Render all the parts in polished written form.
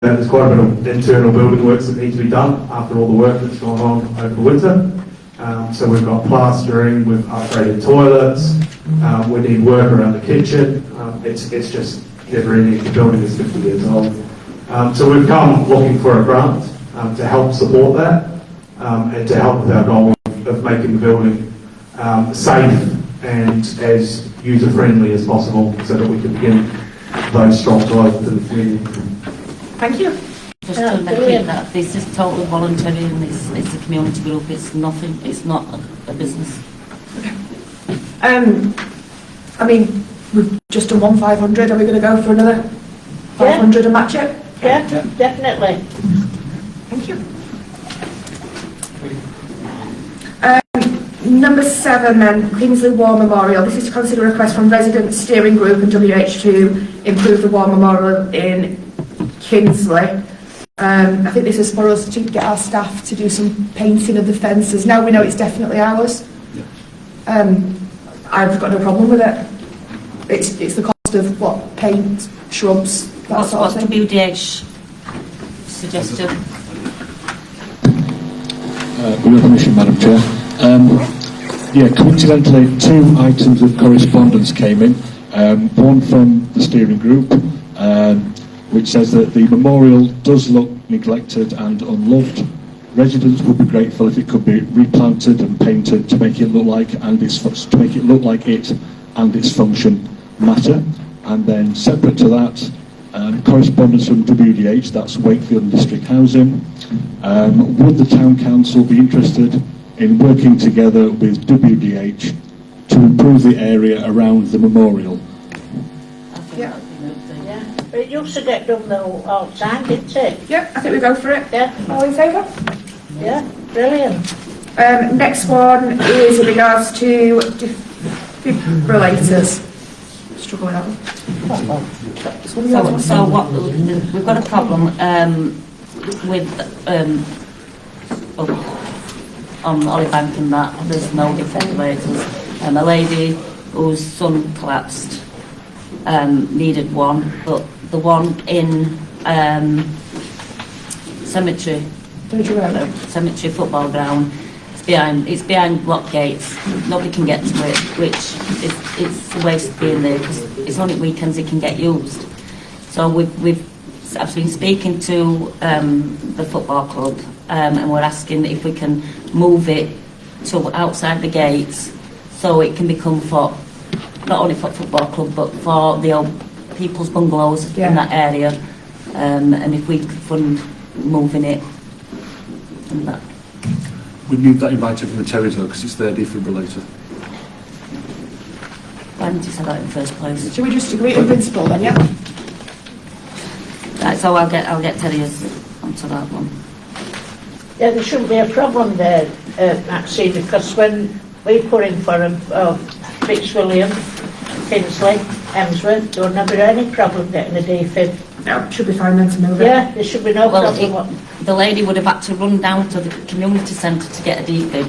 There's quite a bit of internal building works that need to be done after all the work that's gone on over the winter. So we've got plastering, we've upgraded toilets, we need work around the kitchen. It's just never-ending. The building is 50 years old. So we've come looking for a grant to help support that and to help with our goal of making the building safe and as user-friendly as possible so that we can begin those strong ties to the community. Thank you. Just to repeat that this is totally voluntary and it's a community group, it's nothing, it's not a business. Okay. I mean, we've just done 500, are we going to go for another 500 and match it? Yeah, definitely. Thank you. Number 7 then, Kingsley War Memorial. This is to consider a request from resident steering group and WH to improve the War Memorial in Kingsley. I think this is for us to get our staff to do some painting of the fences. Now we know it's definitely ours. I've got no problem with it. It's the cost of what, paint, shrubs, that sort of thing. What's WDH suggested? With your permission, Madam Chair. Coincidentally, 2 items of correspondence came in. One from the steering group, which says that the memorial does look neglected and unloved. Residents would be grateful if it could be replanted and painted to make it look like it and its function matter. And then separate to that, correspondence from WDH, that's Wakefield and District Housing. Would the Town Council be interested in working together with WDH to improve the area around the memorial? Yeah. But it used to get done all the time, didn't it? Yeah, I think we go for it. Yeah. All in favour? Yeah, brilliant. Next one is in regards to defibrillators. Struggle with that one. So what, we've got a problem with on Ollybank and that there's no defibrillators. A lady whose son collapsed needed one, but the one in cemetery football ground, it's behind block gates. Nobody can get to it, which it's a waste of being there because it's only weekends it can get used. So I've been speaking to the football club and we're asking if we can move it to outside the gates so it can become for not only for football club but for the old people's bungalows in that area, and if we could fund moving it and that. We need that invited from the territory because it's their defibrillator. Why didn't you say that in the first place? Should we just agree in principle then, yeah? Right, so I'll get Terry's onto that one. Yeah, there shouldn't be a problem there, actually, because when we put in for them, Fitzwilliam, Kingsley, Emsworth, there was never any problem getting a defib. No, should be fine then to move it. Yeah, there should be no problem. The lady would have had to run down to the community centre to get a defib.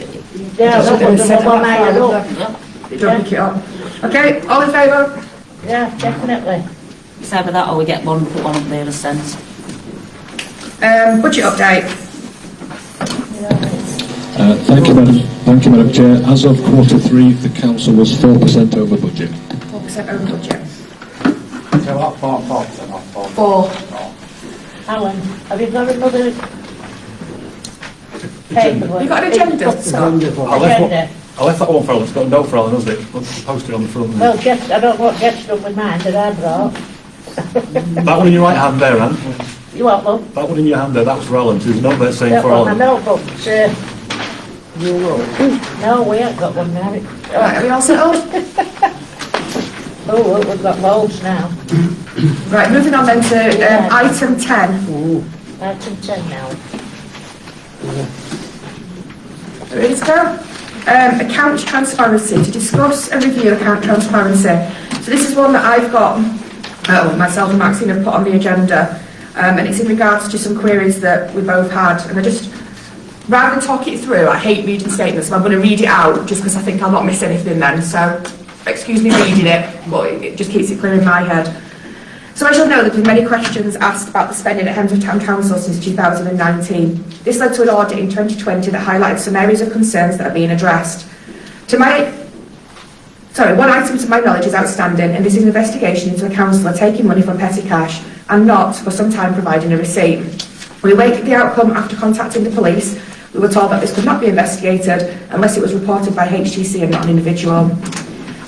Yeah, that's what the one I had up. Don't pick it up. Okay, all in favour? Yeah, definitely. It's either that or we get one, put one up there a cent. Budget update. Thank you, Madam Chair. As of Q3, the Council was 4% over budget. 4% over budget. So what, 4% off? 4. Alan, have you got another paper? You got an agenda, Scott? I left that one for Alan. It's got a note for Alan, hasn't it? Let's post it on the front. Well, Jeff, I don't know what Jeff's done with mine that I brought. That one in your right hand there, Anne. You want one? That one in your hand there, that was for Alan. There's a note there saying That for one, I Alan. know, but no, we ain't got one now. Right, are we all settled? Oh, well, we've got loads now. Right, moving on then to item 10. Item 10 now. Ready to go? Account transparency, to discuss and review account transparency. So this is one that I've got, myself and Maxine have put on the agenda, and it's in regards to some queries that we both had, and I just, rather than talk it through, I hate reading statements, so I'm going to read it out just because I think I'll not miss anything then, so excuse me reading it, but it just keeps it clear in my head. So as you'll know, there have been many questions asked about the spending at Hemsworth Town Council since 2019. This led to an audit in 2020 that highlighted some areas of concerns that are being addressed. One item to my knowledge is outstanding, and this is an investigation into a councillor taking money from petty cash and not, for some time, providing a receipt. We awaited the outcome after contacting the police. We were told that this could not be investigated unless it was reported by HTC and not an individual.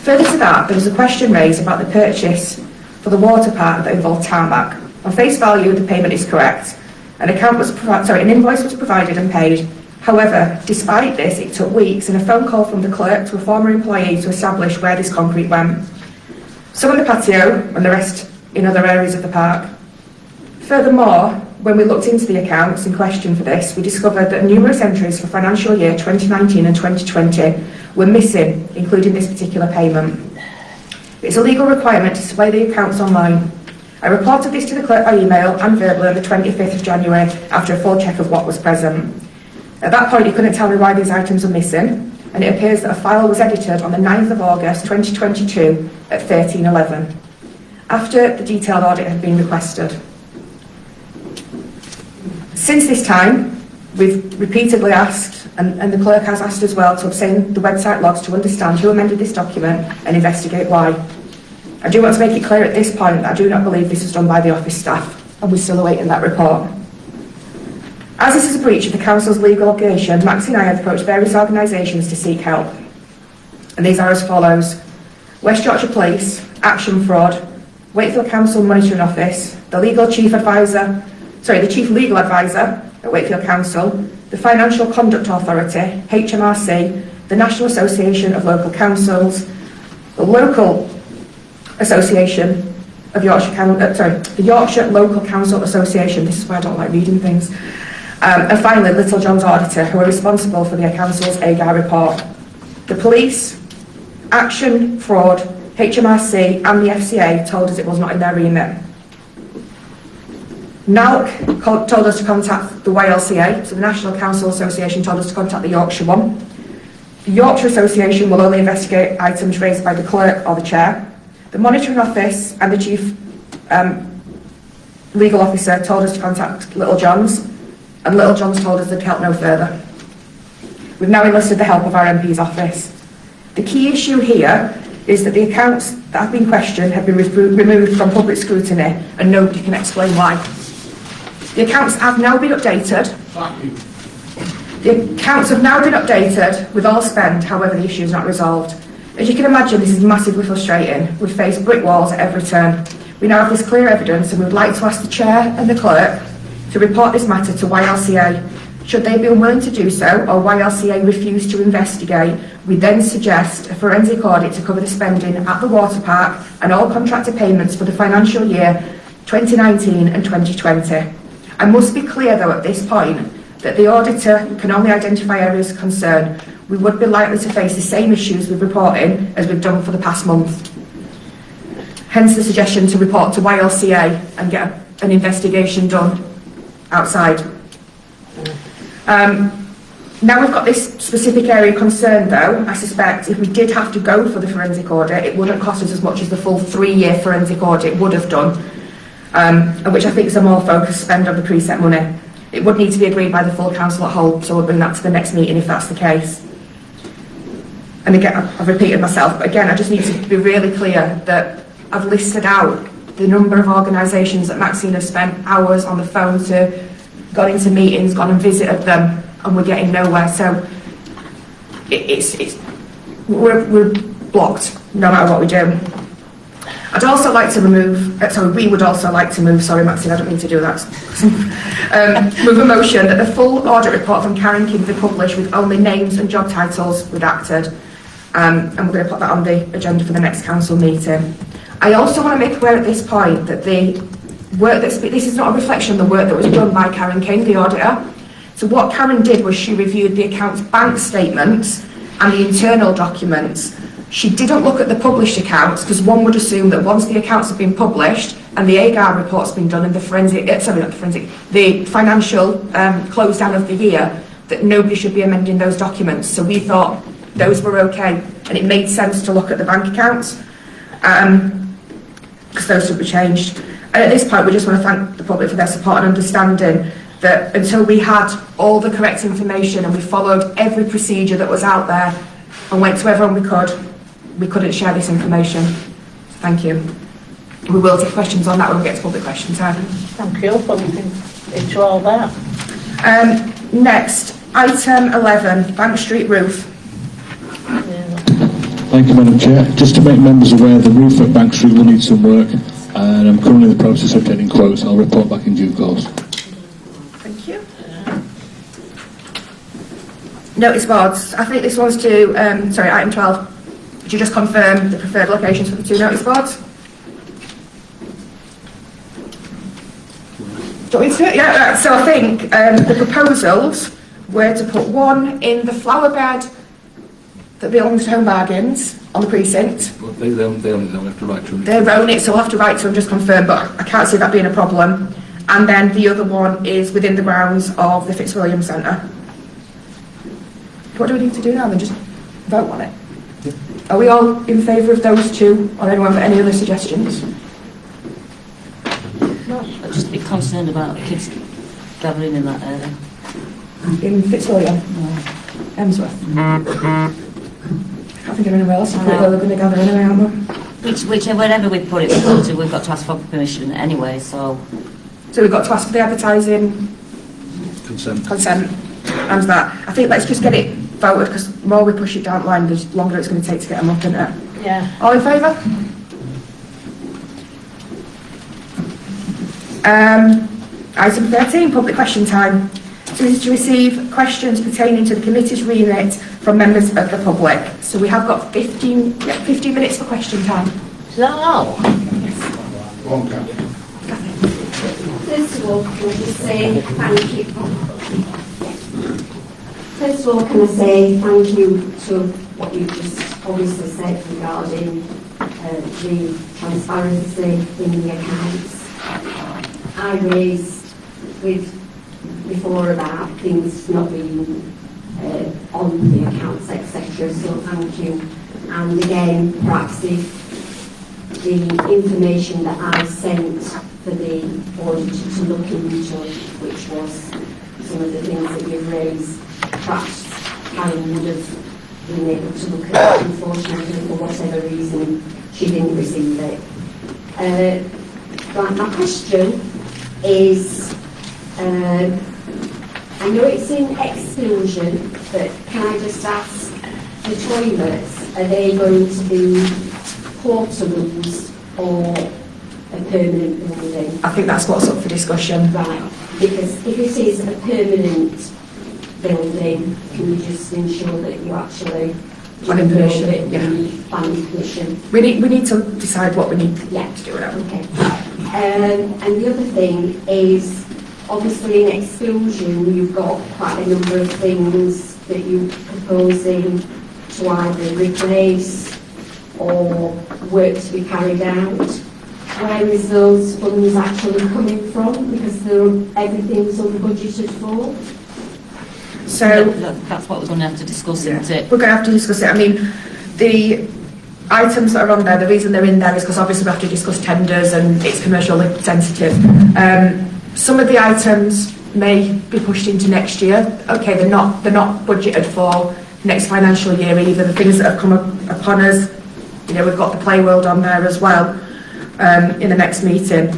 Further to that, there was a question raised about the purchase for the water park that involved tarmac. On face value, the payment is correct. An invoice was provided and paid. However, despite this, it took weeks and a phone call from the clerk to a former employee to establish where this concrete went. Some in the patio and the rest in other areas of the park. Furthermore, when we looked into the accounts in question for this, we discovered that numerous entries for financial year 2019 and 2020 were missing, including this particular payment. It's a legal requirement to display the accounts online. I reported this to the clerk by email and verbally on the 25th of January after a full check of what was present. At that point, he couldn't tell me why these items were missing, and it appears that a file was edited on the 9th of August 2022 at 13:11, after the detailed audit had been requested. Since this time, we've repeatedly asked, and the clerk has asked as well, to obtain the website logs to understand who amended this document and investigate why. I do want to make it clear at this point that I do not believe this was done by the office staff, and we're still awaiting that report. As this is a breach of the council's legal obligation, Maxine and I have approached various organisations to seek help. And these are as follows: West Yorkshire Police, Action Fraud, Wakefield Council Monitoring Office, the Chief Legal Advisor at Wakefield Council, the Financial Conduct Authority, HMRC, the National Association of Local Councils, the Local Association of the Yorkshire Local Council Association. This is why I don't like reading things. And finally, Little John's Auditor, who are responsible for the council's AGAR report. The police, Action, Fraud, HMRC and the FCA told us it was not in their remit. NALC told us to contact the YLCA, so the National Council Association told us to contact the Yorkshire one. The Yorkshire Association will only investigate items raised by the clerk or the chair. The Monitoring Office and the Chief Legal Officer told us to contact Little John's, and Little John's told us they'd help no further. We've now enlisted the help of our MP's office. The key issue here is that the accounts that have been questioned have been removed from public scrutiny, and nobody can explain why. The accounts have now been updated. The accounts have now been updated with all spend, however the issue is not resolved. As you can imagine, this is massively frustrating. We face brick walls at every turn. We now have this clear evidence, and we would like to ask the Chair and the Clerk to report this matter to YLCA. Should they be unwilling to do so, or YLCA refuse to investigate, we then suggest a forensic audit to cover the spending at the water park and all contractor payments for the financial year 2019 and 2020. I must be clear, though, at this point, that the auditor can only identify areas of concern. We would be likely to face the same issues with reporting as we've done for the past month. Hence the suggestion to report to YLCA and get an investigation done outside. Now we've got this specific area of concern, though, I suspect if we did have to go for the forensic audit, it wouldn't cost us as much as the full 3-year forensic audit would have done, which I think is a more focused spend on the preset money. It would need to be agreed by the full council at whole, so we'll bring that to the next meeting if that's the case. And again, I've repeated myself, but again, I just need to be really clear that I've listed out the number of organisations that Maxine has spent hours on the phone to, gone into meetings, gone and visited them, and we're getting nowhere. So we're blocked no matter what we do. I'd also like to we would also like to move, sorry Maxine, I don't mean to do that, move a motion that the full audit report from Karen King be published with only names and job titles redacted, and we're going to put that on the agenda for the next council meeting. I also want to make aware at this point that the work this is not a reflection of the work that was done by Karen King, the auditor. So what Karen did was she reviewed the account's bank statements and the internal documents. She didn't look at the published accounts because one would assume that once the accounts have been published and the AGAR report's been done and the financial close down of the year, that nobody should be amending those documents. So we thought those were okay, and it made sense to look at the bank accounts because those should be changed. And at this point, we just want to thank the public for their support and understanding that until we had all the correct information and we followed every procedure that was out there and went to everyone we couldn't share this information. Thank you. We will take questions on that when we get to public question time. Thank you for looking into all that. Next, item 11, Bank Street roof. Thank you, Madam Chair. Just to make members aware, the roof at Bank Street will need some work, and I'm currently in the process of getting quotes. I'll report back in due course. Thank you. Notice boards. I think this one's to, item 12. Would you just confirm the preferred locations for the 2 notice boards? Do you want me to do it? Yeah, right. So I think the proposals were to put one in the flower bed that belongs to Home Bargains on the precinct. But they don't have to write to them. They own it, so we'll have to write to them, just confirm, but I can't see that being a problem. And then the other one is within the grounds of the Fitzwilliam Centre. What do we need to do now then? Just vote on it? Yeah. Are we all in favour of those 2? Or anyone got any other suggestions? I'm just a bit concerned about kids gathering in that area. In Fitzwilliam? Emsworth? I can't think of anywhere else to put it, though they're going to gather anyway, aren't they? Wherever we put it, we've got to ask for permission anyway, so... So we've got to ask for the advertising Consent. And that. I think let's just get it voted, because the more we push it down the line, the longer it's going to take to get them up, isn't it? Yeah. All in favour? Item 13, public question time. So this is to receive questions pertaining to the committee's remit from members of the public. So we have got 15 minutes for question time. Is that all? First of all, can I just say thank you? First of all, can I say thank you to what you've just obviously said regarding the transparency in the accounts. I raised before about things not being on the accounts, etc. So thank you. And again, perhaps if the information that I sent for the auditor to look into, which was some of the things that you've raised, perhaps Karen would have been able to look at it. Unfortunately, for whatever reason, she didn't receive it. But my question is, I know it's in exclusion, but can I just ask, the toilets, are they going to be portables or a permanent building? I think that's what's up for discussion. Right, because if it is a permanent building, can you just ensure that you actually Planning permission, planning permission? We need to decide what we need to do now. Okay. And the other thing is, obviously in exclusion, you've got quite a number of things that you're proposing to either replace or work to be carried out. Where is those funds actually coming from? Because everything's unbudgeted for. So that's what we're going to have to discuss, isn't it? We're going to have to discuss it. I mean, the items that are on there, the reason they're in there is because obviously we have to discuss tenders and it's commercially sensitive. Some of the items may be pushed into next year. Okay, they're not budgeted for next financial year either. The things that have come upon us, you know, we've got the Play World on there as well in the next meeting.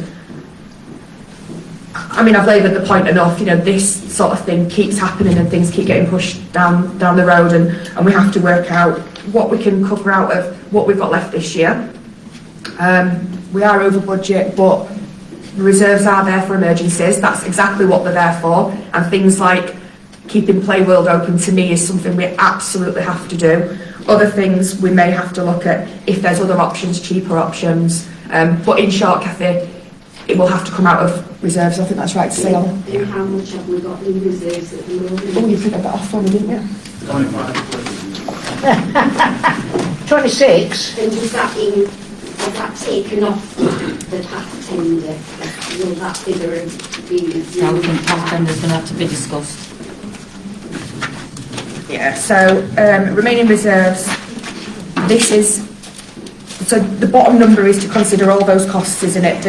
I mean, I've laboured the point enough, you know, this sort of thing keeps happening and things keep getting pushed down the road and we have to work out what we can cover out of what we've got left this year. We are over budget, but the reserves are there for emergencies. That's exactly what they're there for. And things like keeping Play World open, to me, is something we absolutely have to do. Other things we may have to look at if there's other options, cheaper options. But in short, Kathy, it will have to come out of reserves. I think that's right to say. And how much have we got in reserves at the moment? Oh, you figured that off for me, didn't you? 26. And was that taken off the past tender? Will that figure be... Now we think past tender's going to have to be discussed. Yeah, so remaining reserves, this is, so the bottom number is to consider all those costs, isn't it?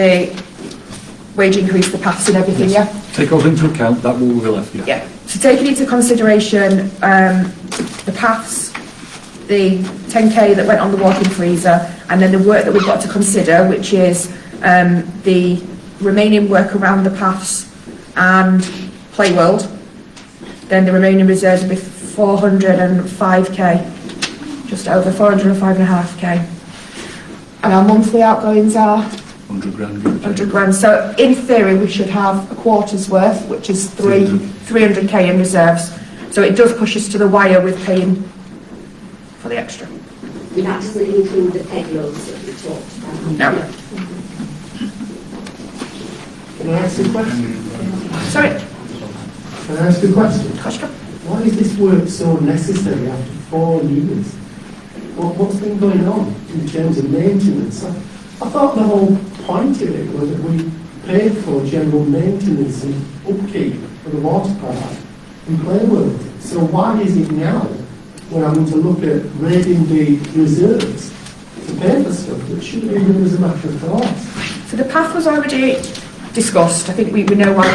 wage increase, the paths and everything, yeah? Take those into account, that will be left, yeah. Yeah. So taking into consideration the paths, the 10k that went on the walk-in freezer, and then the work that we've got to consider, which is the remaining work around the paths and Play World, then the remaining reserves will be 405k, just over 405.5k. And our monthly outgoings are 100 grand. give or take. 100 grand. So in theory, we should have a quarter's worth, which is 300k in reserves. So it does push us to the wire with paying for the extra. And that doesn't include the peg loads that we talked about. No. Can I ask a question? Sorry, Can I ask a question? question. Why is this work so necessary after 4 years? What's been going on in terms of maintenance? I thought the whole point of it was that we paid for general maintenance and upkeep for the water park and Play World. So why is it now, when I'm going to look at raiding the reserves to pay for stuff that should have been done as a matter of course? So the path was already discussed. I think we know why.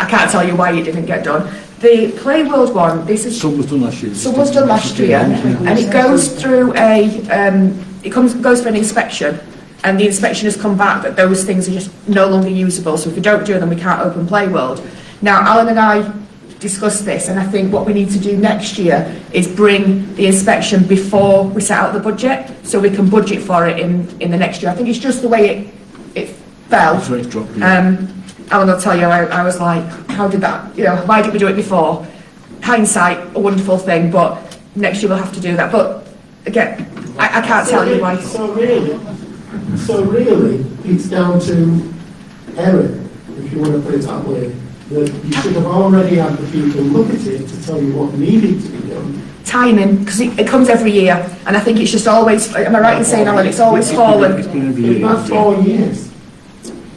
I can't tell you why it didn't get done. The Play World one, this is Some was done last year. some was done last year, and it goes through goes for an inspection, and the inspection has come back that those things are just no longer usable. So if we don't do them, we can't open Play World. Now, Alan and I discussed this, and I think what we need to do next year is bring the inspection before we set out the budget, so we can budget for it in the next year. I think it's just the way it fell. That's where it's dropped, yeah. Alan will tell you, I was like, how did that, why didn't we do it before? Hindsight, a wonderful thing, but next year we'll have to do that. But again, I can't tell you why. So really, it's down to error, if you want to put it that way. That you should have already had the people look at it to tell you what needed to be done. Timing, because it comes every year, and I think it's just always, am I right in saying, Alan, it's always fallen? It's been every You've year. had 4 years.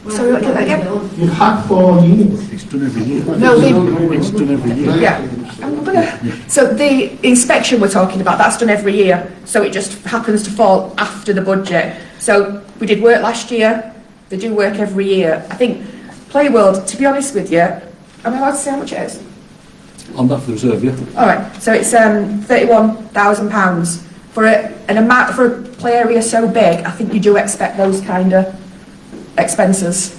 Sorry, what, get that again? You've had 4 years. It's done every year. No, It's done every year. Yeah. So the inspection we're talking about, that's done every year. So it just happens to fall after the budget. So we did work last year. They do work every year. I think Play World, to be honest with you, am I allowed to say how much it is? On that for the reserve, yeah. All right. So it's £31,000 for an amount for a play area so big. I think you do expect those kind of expenses.